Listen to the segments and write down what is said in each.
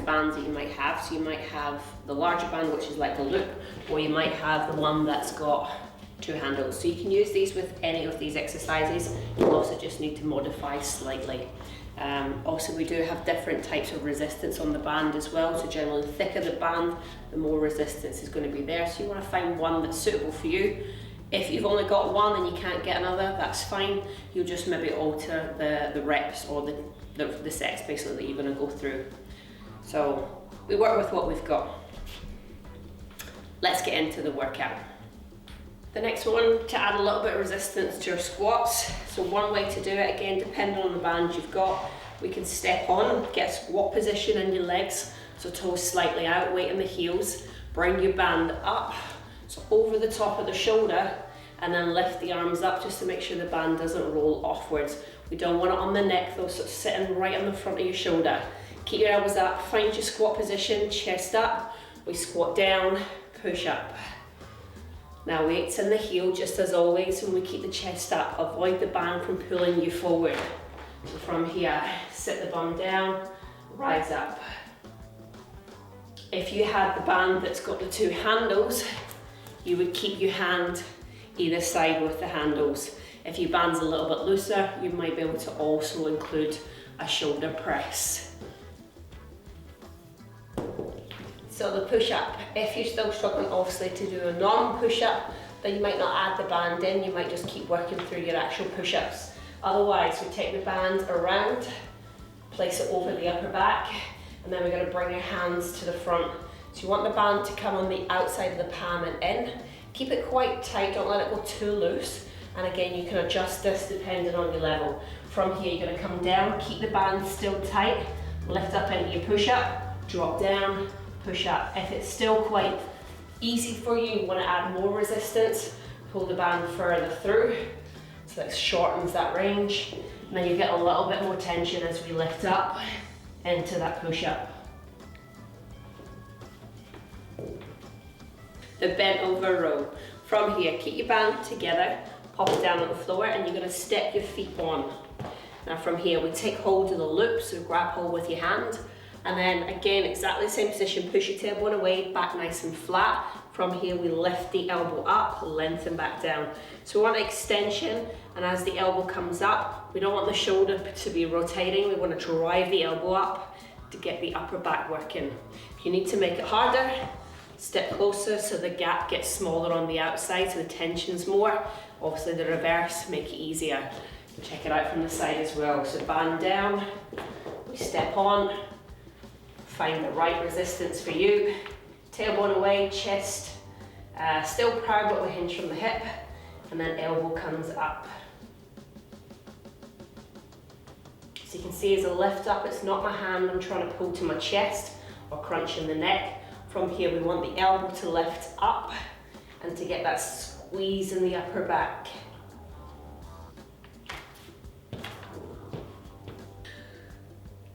of bands that you might have. So you might have the larger band, which is like a loop, or you might have the one that's got 2 handles. So you can use these with any of these exercises. You also just need to modify slightly. Also, we do have different types of resistance on the band as well. So generally, the thicker the band, the more resistance is going to be there. So you want to find one that's suitable for you. If you've only got one and you can't get another, that's fine. You'll just maybe alter the reps or the sets basically that you're going to go through. So we work with what we've got. Let's get into the workout. The next one, to add a little bit of resistance to your squats. So one way to do it, again, depending on the band you've got, we can step on, get a squat position in your legs, so toes slightly out, weight in the heels, bring your band up, so over the top of the shoulder, and then lift the arms up just to make sure the band doesn't roll offwards. We don't want it on the neck though, so it's sitting right on the front of your shoulder. Keep your elbows up, find your squat position, chest up, we squat down, push up. Now weights in the heel, just as always, when we keep the chest up, avoid the band from pulling you forward. So from here, sit the bum down, rise up. If you had the band that's got the 2 handles, you would keep your hand either side with the handles. If your band's a little bit looser, you might be able to also include a shoulder press. So the push-up, if you're still struggling obviously to do a non-push-up, then you might not add the band in, you might just keep working through your actual push-ups. Otherwise, we take the band around, place it over the upper back, and then we're going to bring your hands to the front. So you want the band to come on the outside of the palm and in. Keep it quite tight, don't let it go too loose. And again, you can adjust this depending on your level. From here, you're going to come down, keep the band still tight, lift up into your push-up, drop down, push up. If it's still quite easy for you, you want to add more resistance, pull the band further through, so that shortens that range. And then you get a little bit more tension as we lift up into that push-up. The bent over row. From here, keep your band together, pop it down on the floor, and you're going to step your feet on. Now from here, we take hold of the loop, so grab hold with your hand, and then again, exactly the same position, push your tailbone away, back nice and flat. From here, we lift the elbow up, lengthen back down. So we want extension, and as the elbow comes up, we don't want the shoulder to be rotating, we want to drive the elbow up to get the upper back working. If you need to make it harder, step closer so the gap gets smaller on the outside, so the tension's more. Obviously the reverse, make it easier. Check it out from the side as well. So band down, we step on, find the right resistance for you. Tailbone away, chest still proud but we hinge from the hip, and then elbow comes up. So you can see as I lift up, it's not my hand I'm trying to pull to my chest or crunch in the neck. From here, we want the elbow to lift up and to get that squeeze in the upper back.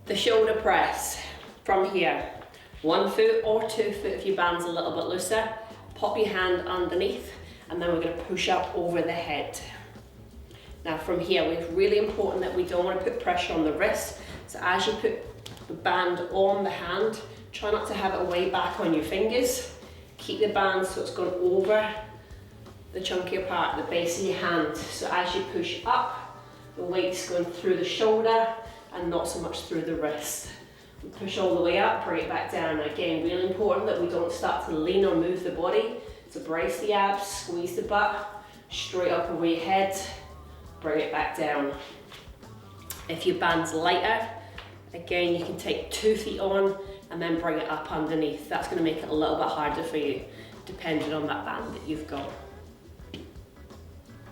The shoulder press. From here, 1 foot or 2 foot if your band's a little bit looser, pop your hand underneath, and then we're going to push up over the head. Now from here, it's really important that we don't want to put pressure on the wrist. So as you put the band on the hand, try not to have it way back on your fingers. Keep the band so it's going over the chunkier part, the base of your hand. So as you push up, the weight's going through the shoulder and not so much through the wrist. We push all the way up, bring it back down. Again, really important that we don't start to lean or move the body. So brace the abs, squeeze the butt, straight up over your head, bring it back down. If your band's lighter, again, you can take 2 feet on and then bring it up underneath. That's going to make it a little bit harder for you, depending on that band that you've got.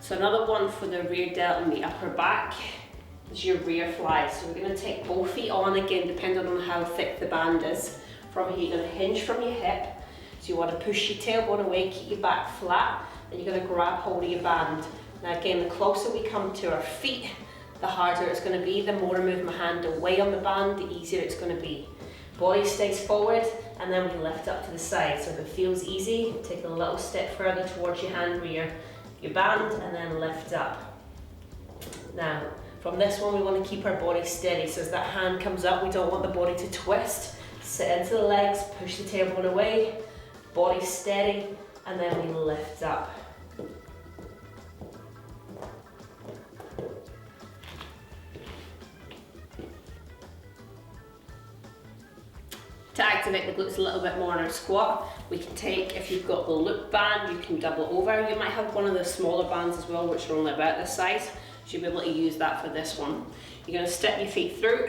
So another one for the rear delt and the upper back is your rear fly. So we're going to take both feet on, again, depending on how thick the band is. From here, you're going to hinge from your hip. So you want to push your tailbone away, keep your back flat, and you're going to grab hold of your band. Now again, the closer we come to our feet, the harder it's going to be. The more I move my hand away on the band, the easier it's going to be. Body stays forward, and then we lift up to the side. So if it feels easy, take a little step further towards your hand where your band, and then lift up. Now, from this one, we want to keep our body steady. So as that hand comes up, we don't want the body to twist. sit into the legs, push the tailbone away, body steady, and then we lift up. To activate the glutes a little bit more in our squat, we can take, if you've got the loop band, you can double over. You might have one of the smaller bands as well, which are only about this size. So you'll be able to use that for this one. You're going to step your feet through,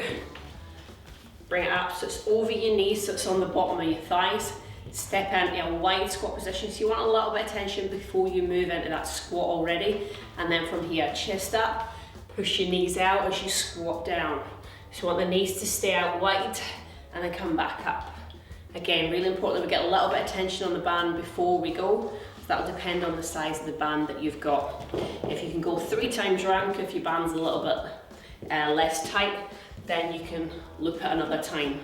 bring it up so it's over your knees, so it's on the bottom of your thighs. Step into a wide squat position, so you want a little bit of tension before you move into that squat already. And then from here, chest up, push your knees out as you squat down. So you want the knees to stay out wide, and then come back up. Again, really important that we get a little bit of tension on the band before we go. So that'll depend on the size of the band that you've got. If you can go 3 times rank, if your band's a little bit less tight, then you can loop it another time.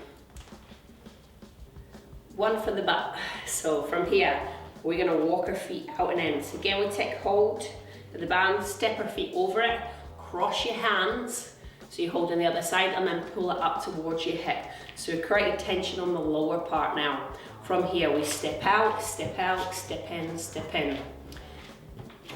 1 for the back. So from here, we're gonna walk our feet out and in. So again, we take hold of the band, step our feet over it, cross your hands, so you hold on the other side, and then pull it up towards your hip. So we're creating tension on the lower part now. From here, we step out, step out, step in, step in.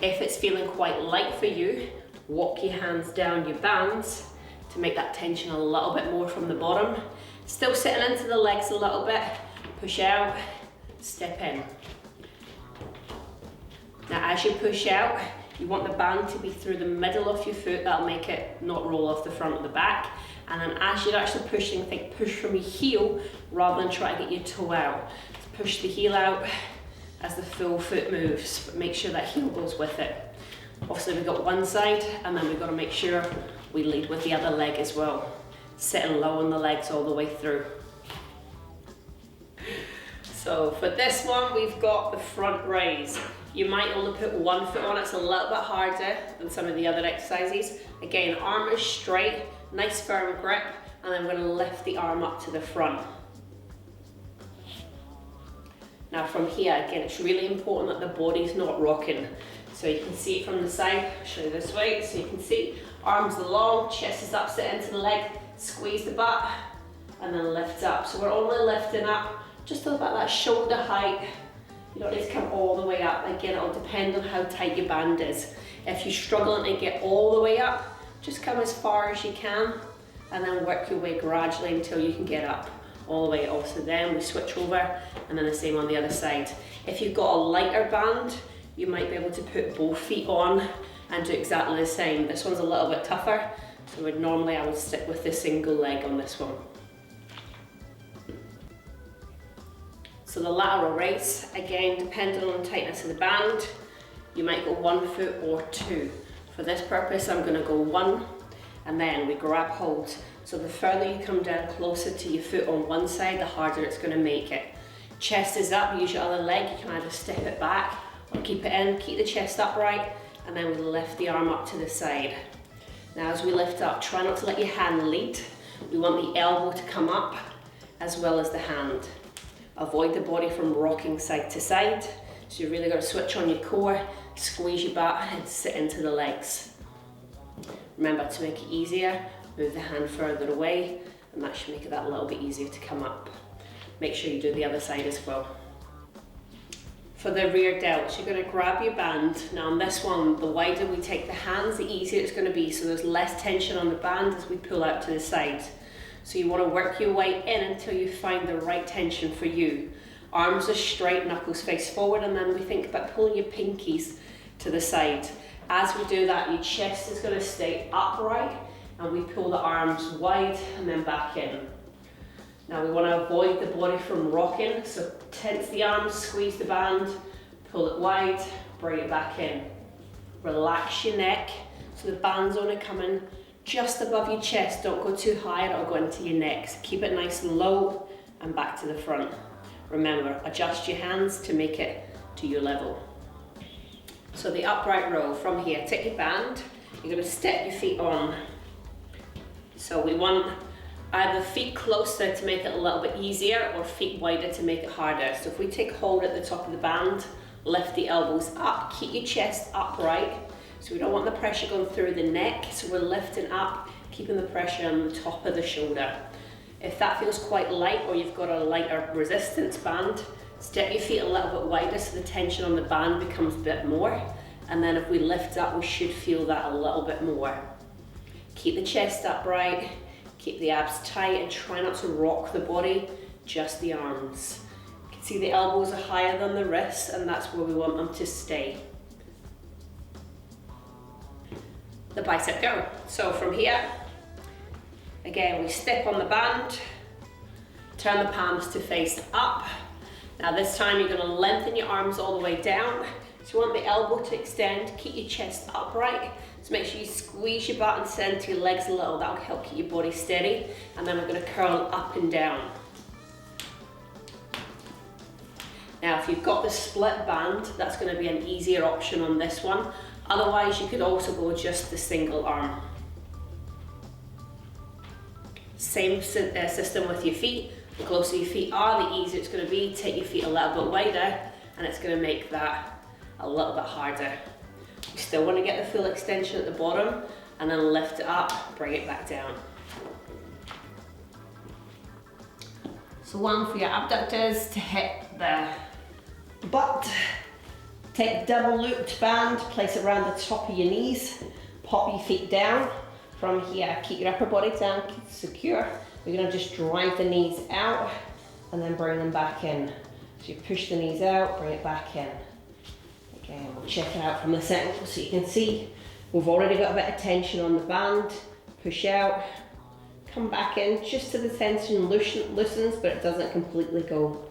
If it's feeling quite light for you, walk your hands down your bands to make that tension a little bit more from the bottom. Still sitting into the legs a little bit, push out, step in. Now as you push out, you want the band to be through the middle of your foot. That'll make it not roll off the front or the back. And then as you're actually pushing, think push from your heel rather than try to get your toe out. So push the heel out as the full foot moves, but make sure that heel goes with it. Obviously we've got one side, and then we've got to make sure we lead with the other leg as well. Sitting low on the legs all the way through. So for this one, we've got the front raise. You might only put one foot on, it's a little bit harder than some of the other exercises. Again, arm is straight, nice firm grip, and then we're gonna lift the arm up to the front. Now from here, again, it's really important that the body's not rocking. So you can see it from the side, I'll show you this way. So you can see, arms are long, chest is up, sit into the leg, squeeze the butt, and then lift up. So we're only lifting up just about that shoulder height. You don't need to come all the way up. Again, it'll depend on how tight your band is. If you're struggling to get all the way up, just come as far as you can, and then work your way gradually until you can get up all the way. Also then we switch over, and then the same on the other side. If you've got a lighter band, you might be able to put both feet on and do exactly the same. This one's a little bit tougher, so I would stick with the single leg on this one. So the lateral raise, again, depending on the tightness of the band, you might go 1 foot or 2. For this purpose, I'm gonna go 1, and then we grab hold. So the further you come down closer to your foot on one side, the harder it's gonna make it. Chest is up, use your other leg, you can either step it back or keep it in, keep the chest upright, and then we lift the arm up to the side. Now as we lift up, try not to let your hand lead. We want the elbow to come up as well as the hand. Avoid the body from rocking side to side. So you're really got to switch on your core, squeeze your butt, and sit into the legs. Remember, to make it easier, move the hand further away, and that should make it that little bit easier to come up. Make sure you do the other side as well. For the rear delts, you're going to grab your band. Now on this one, the wider we take the hands, the easier it's going to be, so there's less tension on the band as we pull out to the side. So you want to work your way in until you find the right tension for you. Arms are straight, knuckles face forward, and then we think about pulling your pinkies to the side. As we do that, your chest is going to stay upright, and we pull the arms wide and then back in. Now we want to avoid the body from rocking, so tense the arms, squeeze the band, pull it wide, bring it back in. Relax your neck, so the band's only coming just above your chest. Don't go too high, it'll go into your neck. So keep it nice and low and back to the front. Remember, adjust your hands to make it to your level. So the upright row, from here, take your band, you're going to step your feet on. So we want either feet closer to make it a little bit easier, or feet wider to make it harder. So if we take hold at the top of the band, lift the elbows up, keep your chest upright. So we don't want the pressure going through the neck, so we're lifting up, keeping the pressure on the top of the shoulder. If that feels quite light or you've got a lighter resistance band, step your feet a little bit wider so the tension on the band becomes a bit more. And then if we lift up, we should feel that a little bit more. Keep the chest upright, keep the abs tight, and try not to rock the body, just the arms. You can see the elbows are higher than the wrists, and that's where we want them to stay. The bicep curl. So from here, again, we step on the band, turn the palms to face up. Now this time you're going to lengthen your arms all the way down. So you want the elbow to extend, keep your chest upright. So make sure you squeeze your butt and center your legs a little. That'll help keep your body steady. And then we're going to curl up and down. Now if you've got the split band, that's going to be an easier option on this one. Otherwise you could also go just the single arm. Same system with your feet. The closer your feet are, the easier it's going to be. Take your feet a little bit wider, and it's going to make that a little bit harder. You still want to get the full extension at the bottom, and then lift it up, bring it back down. So one for your abductors to hit the butt. Take the double looped band, place it around the top of your knees, pop your feet down. From here, keep your upper body down, keep it secure. We're going to just drive the knees out and then bring them back in. So you push the knees out, bring it back in. Again, we'll check it out from this angle so you can see we've already got a bit of tension on the band. Push out, come back in, just so the tension loosens, but it doesn't completely go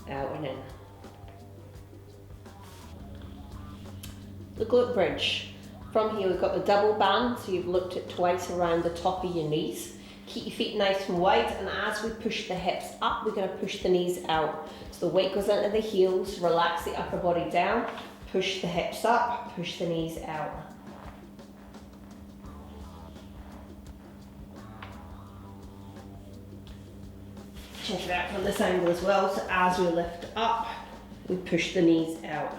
out and in. The glute bridge. From here we've got the double band, so you've looped it twice around the top of your knees. Keep your feet nice and wide, and as we push the hips up, we're going to push the knees out. So the weight goes into the heels, relax the upper body down, push the hips up, push the knees out. Check it out from this angle as well, so as we lift up, we push the knees out.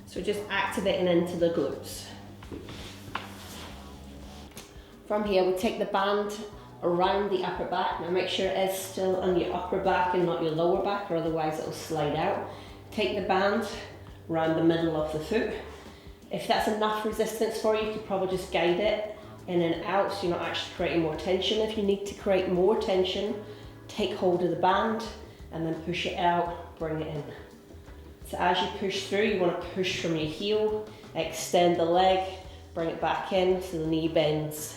So just activating into the glutes. From here, we take the band around the upper back. Now make sure it is still on your upper back and not your lower back, or otherwise it'll slide out. Take the band around the middle of the foot. If that's enough resistance for you, you could probably just guide it in and out so you're not actually creating more tension. If you need to create more tension, take hold of the band and then push it out, bring it in. So as you push through, you want to push from your heel, extend the leg, bring it back in so the knee bends.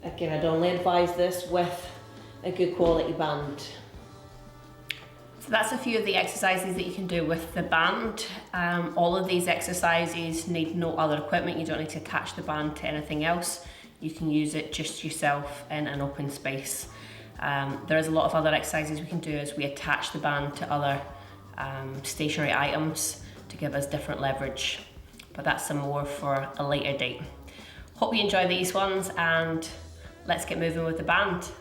Again, I'd only advise this with a good quality band. So that's a few of the exercises that you can do with the band. All of these exercises need no other equipment. You don't need to attach the band to anything else. You can use it just yourself in an open space. There is a lot of other exercises we can do as we attach the band to other stationary items to give us different leverage, but that's some more for a later date. Hope you enjoy these ones, and let's get moving with the band.